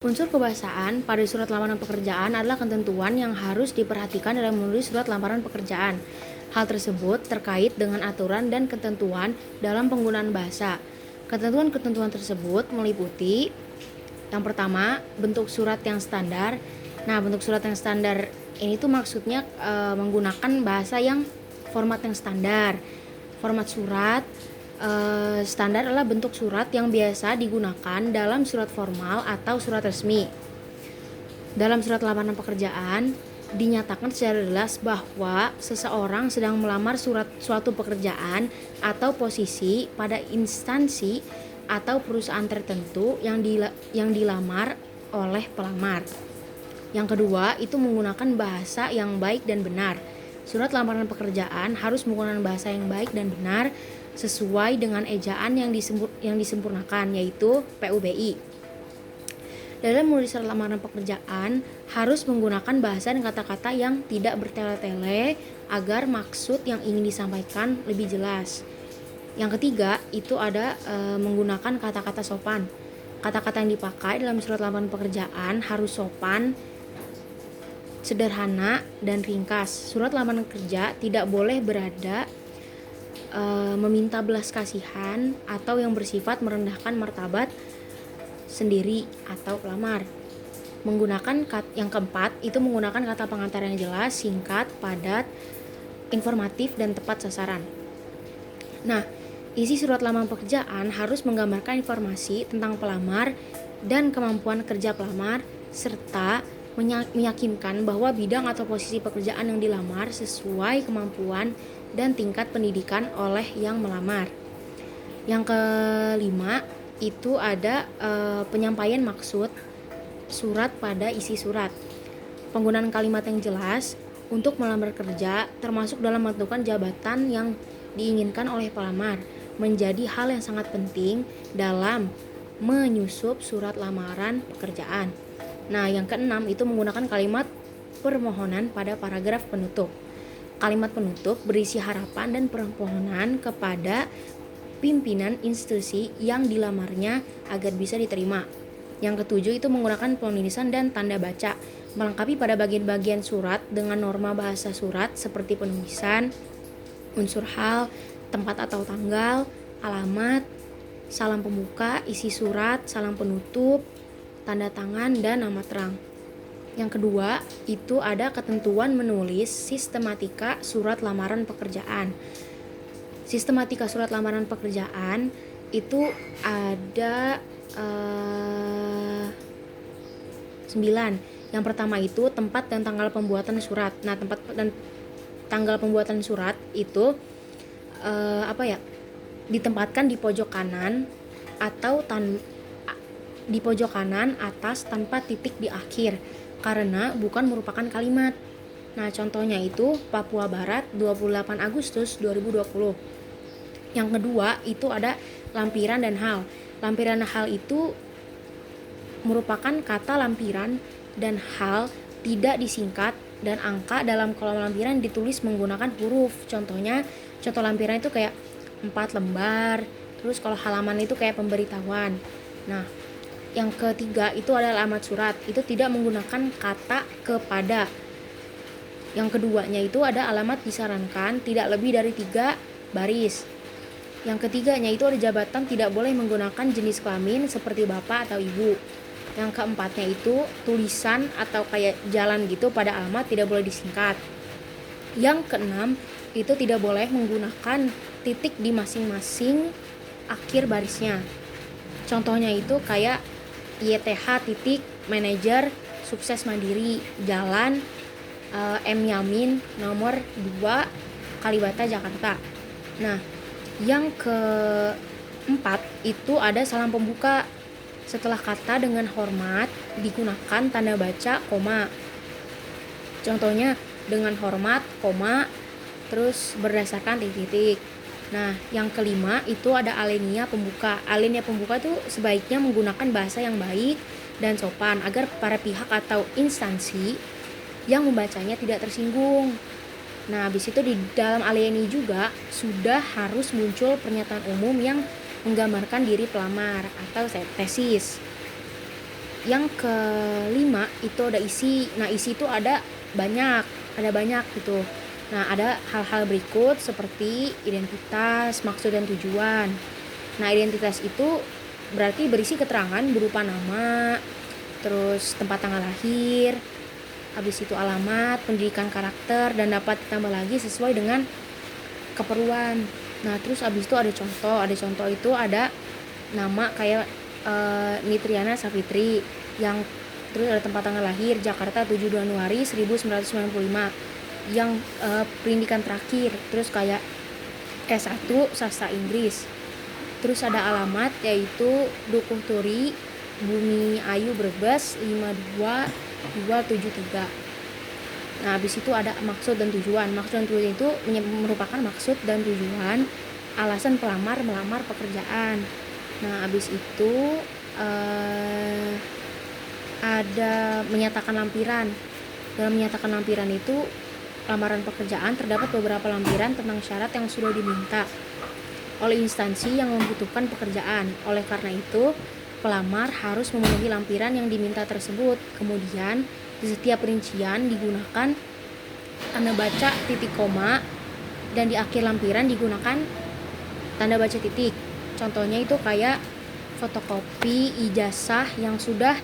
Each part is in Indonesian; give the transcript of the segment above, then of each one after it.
Unsur kebahasaan pada surat lamaran pekerjaan adalah ketentuan yang harus diperhatikan dalam menulis surat lamaran pekerjaan. Hal tersebut terkait dengan aturan dan ketentuan dalam penggunaan bahasa. Ketentuan-ketentuan tersebut meliputi yang pertama, bentuk surat yang standar. Nah, bentuk surat yang standar ini tuh maksudnya menggunakan bahasa yang format yang standar. Format surat standar adalah bentuk surat yang biasa digunakan dalam surat formal atau surat resmi. Dalam surat lamaran pekerjaan, dinyatakan secara jelas bahwa seseorang sedang melamar suatu pekerjaan atau posisi pada instansi atau perusahaan tertentu yang dilamar oleh pelamar. Yang kedua, itu menggunakan bahasa yang baik dan benar. Surat lamaran pekerjaan harus menggunakan bahasa yang baik dan benar sesuai dengan ejaan yang disempurnakan, yaitu PUBI. Dalam menulis surat lamaran pekerjaan harus menggunakan bahasa dan kata-kata yang tidak bertele-tele agar maksud yang ingin disampaikan lebih jelas. Yang ketiga, itu ada menggunakan kata-kata sopan. Kata-kata yang dipakai dalam surat lamaran pekerjaan harus sopan, sederhana, dan ringkas. Surat lamaran kerja tidak boleh berada meminta belas kasihan atau yang bersifat merendahkan martabat sendiri atau pelamar. Yang keempat, itu menggunakan kata pengantar yang jelas, singkat, padat, informatif, dan tepat sasaran. Nah, isi surat lamaran pekerjaan harus menggambarkan informasi tentang pelamar dan kemampuan kerja pelamar, serta meyakinkan bahwa bidang atau posisi pekerjaan yang dilamar sesuai kemampuan dan tingkat pendidikan oleh yang melamar. Yang kelima, itu ada penyampaian maksud surat pada isi surat. Penggunaan kalimat yang jelas untuk melamar kerja, termasuk dalam menentukan jabatan yang diinginkan oleh pelamar, menjadi hal yang sangat penting dalam menyusup surat lamaran pekerjaan. Nah, yang keenam, itu menggunakan kalimat permohonan pada paragraf penutup. Kalimat penutup berisi harapan dan permohonan kepada pimpinan institusi yang dilamarnya agar bisa diterima. Yang ketujuh, itu menggunakan penulisan dan tanda baca, melengkapi pada bagian-bagian surat dengan norma bahasa surat seperti penulisan, unsur hal, tempat atau tanggal, alamat, salam pembuka, isi surat, salam penutup, tanda tangan, dan nama terang. Yang kedua, itu ada ketentuan menulis sistematika surat lamaran pekerjaan. Sistematika surat lamaran pekerjaan itu ada 9. Yang pertama itu tempat dan tanggal pembuatan surat. Nah, tempat dan tanggal pembuatan surat itu ditempatkan di pojok kanan atau di pojok kanan atas tanpa titik di akhir, karena bukan merupakan kalimat. Nah, contohnya itu Papua Barat 28 Agustus 2020. Yang kedua, itu ada lampiran dan hal. Lampiran dan hal itu merupakan kata lampiran dan hal tidak disingkat, dan angka dalam kolom lampiran ditulis menggunakan huruf. Contoh lampiran itu kayak 4 lembar. Terus kalau halaman itu kayak pemberitahuan. Nah, yang ketiga, itu adalah alamat surat. Itu tidak menggunakan kata kepada. Yang keduanya itu ada alamat disarankan, tidak lebih dari 3 baris. Yang ketiganya itu ada jabatan, tidak boleh menggunakan jenis kelamin seperti bapak atau ibu. Yang keempatnya itu tulisan atau kayak jalan gitu pada alamat tidak boleh disingkat. Yang keenam, itu tidak boleh menggunakan titik di masing-masing akhir barisnya. Contohnya itu kayak YTH titik manajer sukses mandiri jalan M Yamin nomor 2 Kalibata Jakarta. Nah, yang keempat itu ada salam pembuka. Setelah kata dengan hormat digunakan tanda baca koma. Contohnya dengan hormat koma terus berdasarkan titik-titik. Nah, yang kelima itu ada alinea pembuka. Alinea pembuka itu sebaiknya menggunakan bahasa yang baik dan sopan agar para pihak atau instansi yang membacanya tidak tersinggung. Nah, habis itu di dalam alinea juga sudah harus muncul pernyataan umum yang menggambarkan diri pelamar atau tesis. Yang kelima itu ada isi. Nah, isi itu ada banyak gitu. Nah, ada hal-hal berikut seperti identitas, maksud dan tujuan. Nah, identitas itu berarti berisi keterangan berupa nama, terus tempat tanggal lahir, habis itu alamat, pendidikan, karakter, dan dapat ditambah lagi sesuai dengan keperluan. Nah, terus habis itu ada contoh. Ada contoh itu ada nama kayak Nitriana Savitri, yang terus ada tempat tanggal lahir Jakarta 7 Januari 1995, yang pendidikan terakhir terus kayak S1 sastra Inggris. Terus ada alamat yaitu Dukuh Turi, Bumi Ayu Brebes 52273. Nah, habis itu ada maksud dan tujuan. Maksud dan tujuan itu merupakan maksud dan tujuan alasan pelamar melamar pekerjaan. Nah, habis itu ada menyatakan lampiran. Dalam menyatakan lampiran itu lamaran pekerjaan terdapat beberapa lampiran tentang syarat yang sudah diminta oleh instansi yang membutuhkan pekerjaan. Oleh karena itu, pelamar harus memenuhi lampiran yang diminta tersebut. Kemudian, di setiap rincian digunakan tanda baca titik koma, dan di akhir lampiran digunakan tanda baca titik. Contohnya itu kayak fotokopi ijazah yang sudah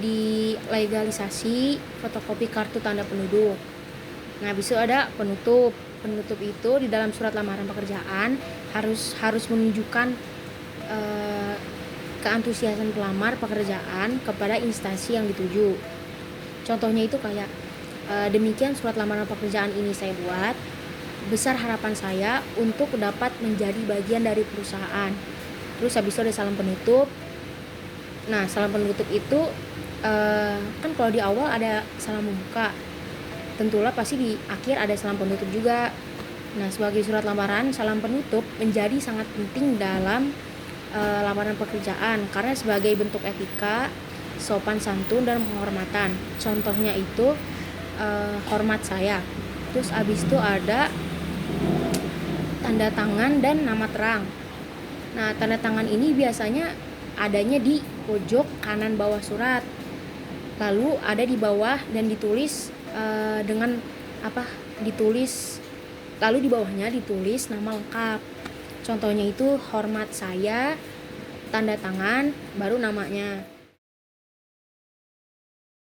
dilegalisasi, fotokopi kartu tanda penduduk. Nah, habis itu ada penutup. Penutup itu di dalam surat lamaran pekerjaan harus menunjukkan keantusiasan pelamar pekerjaan kepada instansi yang dituju. Contohnya itu kayak demikian surat lamaran pekerjaan ini saya buat. Besar harapan saya untuk dapat menjadi bagian dari perusahaan. Terus habis itu ada salam penutup. Nah, salam penutup itu kan kalau di awal ada salam membuka, tentulah pasti di akhir ada salam penutup juga. Nah, sebagai surat lamaran, salam penutup menjadi sangat penting dalam lamaran pekerjaan karena sebagai bentuk etika, sopan santun, dan penghormatan. Contohnya itu hormat saya. Terus abis itu ada tanda tangan dan nama terang. Nah, tanda tangan ini biasanya adanya di pojok kanan bawah surat, lalu ada di bawah dan ditulis dengan lalu di bawahnya ditulis nama lengkap. Contohnya itu hormat saya, tanda tangan, baru namanya.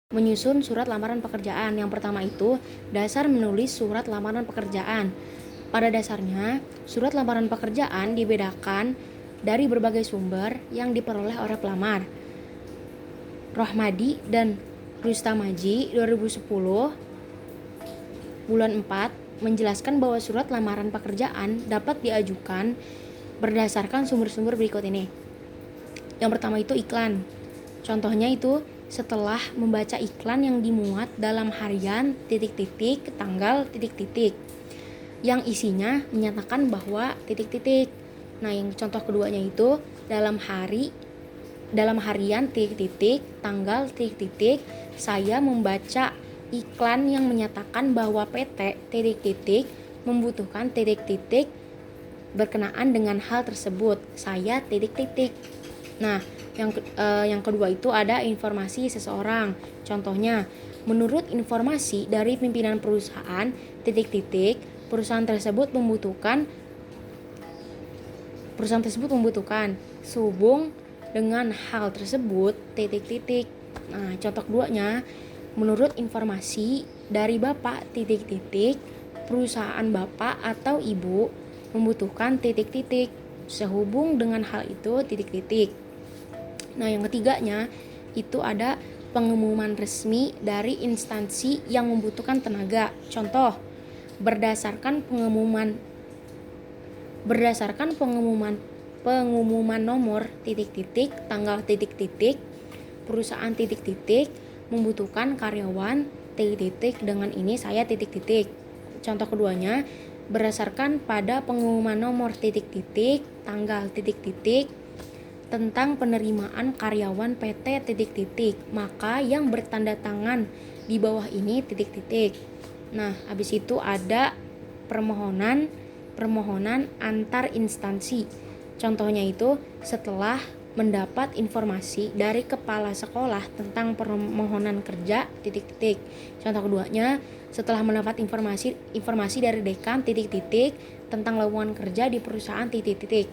Menyusun surat lamaran pekerjaan. Yang pertama itu dasar menulis surat lamaran pekerjaan. Pada dasarnya, surat lamaran pekerjaan dibedakan dari berbagai sumber yang diperoleh oleh pelamar. Rohmadi dan Rustamaji 2010 bulan 4 menjelaskan bahwa surat lamaran pekerjaan dapat diajukan berdasarkan sumber-sumber berikut ini. Yang pertama itu iklan. Contohnya itu setelah membaca iklan yang dimuat dalam harian tanggal yang isinya menyatakan bahwa Nah, yang contoh keduanya itu dalam harian tanggal saya membaca iklan yang menyatakan bahwa PT membutuhkan berkenaan dengan hal tersebut. Saya Nah, yang kedua itu ada informasi seseorang. Contohnya, menurut informasi dari pimpinan perusahaan perusahaan tersebut membutuhkan sehubung dengan hal tersebut Nah, contoh keduanya, menurut informasi dari Bapak perusahaan Bapak atau Ibu membutuhkan sehubung dengan hal itu Nah, yang ketiganya itu ada pengumuman resmi dari instansi yang membutuhkan tenaga. Contoh, berdasarkan pengumuman nomor tanggal perusahaan membutuhkan karyawan dengan ini saya Contoh keduanya, berdasarkan pada pengumuman nomor tanggal tentang penerimaan karyawan PT maka yang bertanda tangan di bawah ini Nah, habis itu ada permohonan antar instansi. Contohnya itu setelah mendapat informasi dari kepala sekolah tentang permohonan kerja, titik-titik. Contoh keduanya, setelah mendapat informasi dari dekan, titik-titik, tentang lowongan kerja di perusahaan, titik-titik.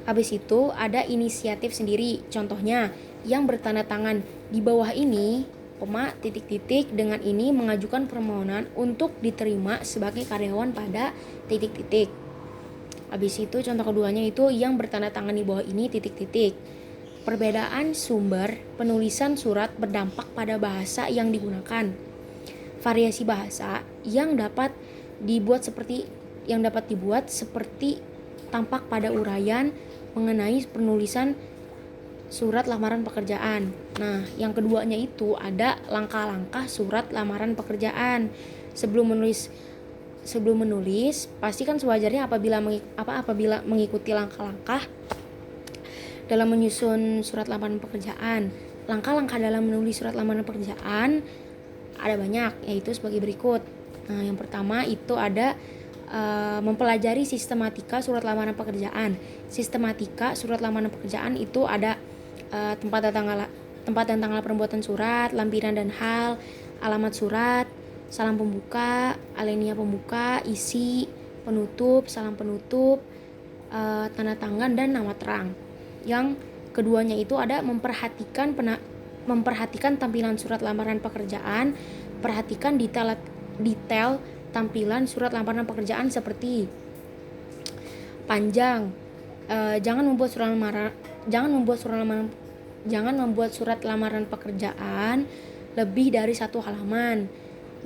Habis itu ada inisiatif sendiri. Contohnya, yang bertanda tangan di bawah ini, titik-titik, dengan ini mengajukan permohonan untuk diterima sebagai karyawan pada titik-titik. Habis itu contoh keduanya itu yang bertanda tangan di bawah ini, titik-titik. Perbedaan sumber penulisan surat berdampak pada bahasa yang digunakan. Variasi bahasa yang dapat dibuat seperti tampak pada uraian mengenai penulisan surat lamaran pekerjaan. Nah, yang keduanya itu ada langkah-langkah surat lamaran pekerjaan. Sebelum menulis, pastikan sewajarnya apabila mengikuti langkah-langkah dalam menyusun surat lamaran pekerjaan. Langkah-langkah dalam menulis surat lamaran pekerjaan ada banyak, yaitu sebagai berikut. Nah, yang pertama itu ada mempelajari sistematika surat lamaran pekerjaan. Sistematika surat lamaran pekerjaan itu ada tempat dan tanggal pembuatan surat, lampiran dan hal, alamat surat, salam pembuka, alinea pembuka, isi, penutup, salam penutup, tanda tangan, dan nama terang. Yang keduanya itu ada memperhatikan tampilan surat lamaran pekerjaan. Perhatikan detail tampilan surat lamaran pekerjaan seperti panjang. Jangan membuat surat lamaran pekerjaan lebih dari 1 halaman,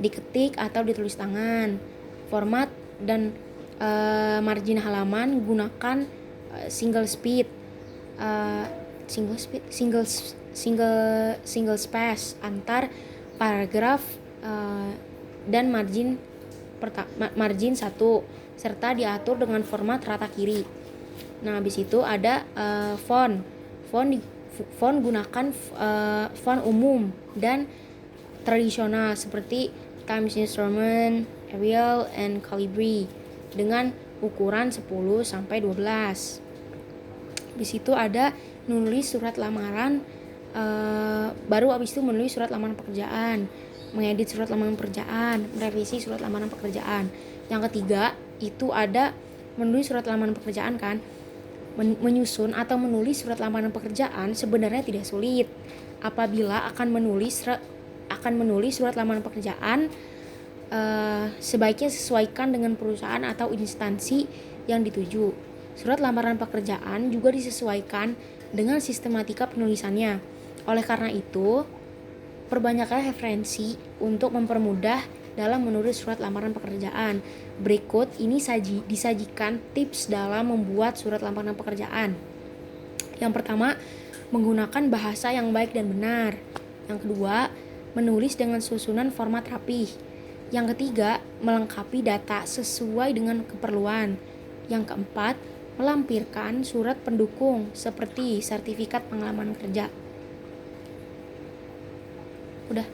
diketik atau ditulis tangan. Format dan margin halaman gunakan single space antar paragraf dan margin 1, serta diatur dengan format rata kiri. Nah, habis itu ada font gunakan font umum dan tradisional seperti Times New Roman, Arial, and Calibri dengan ukuran 10-12. Habis itu ada menulis surat lamaran, menulis surat lamaran pekerjaan, mengedit surat lamaran pekerjaan, merevisi surat lamaran pekerjaan. Yang ketiga itu ada menulis surat lamaran pekerjaan kan. Menyusun atau menulis surat lamaran pekerjaan sebenarnya tidak sulit apabila akan menulis surat lamaran pekerjaan. Sebaiknya sesuaikan dengan perusahaan atau instansi yang dituju. Surat lamaran pekerjaan juga disesuaikan dengan sistematika penulisannya. Oleh karena itu, perbanyaklah referensi untuk mempermudah dalam menulis surat lamaran pekerjaan. Berikut ini disajikan tips dalam membuat surat lamaran pekerjaan. Yang pertama, menggunakan bahasa yang baik dan benar. Yang kedua, menulis dengan susunan format rapih. Yang ketiga, melengkapi data sesuai dengan keperluan. Yang keempat, melampirkan surat pendukung seperti sertifikat pengalaman kerja. Udah.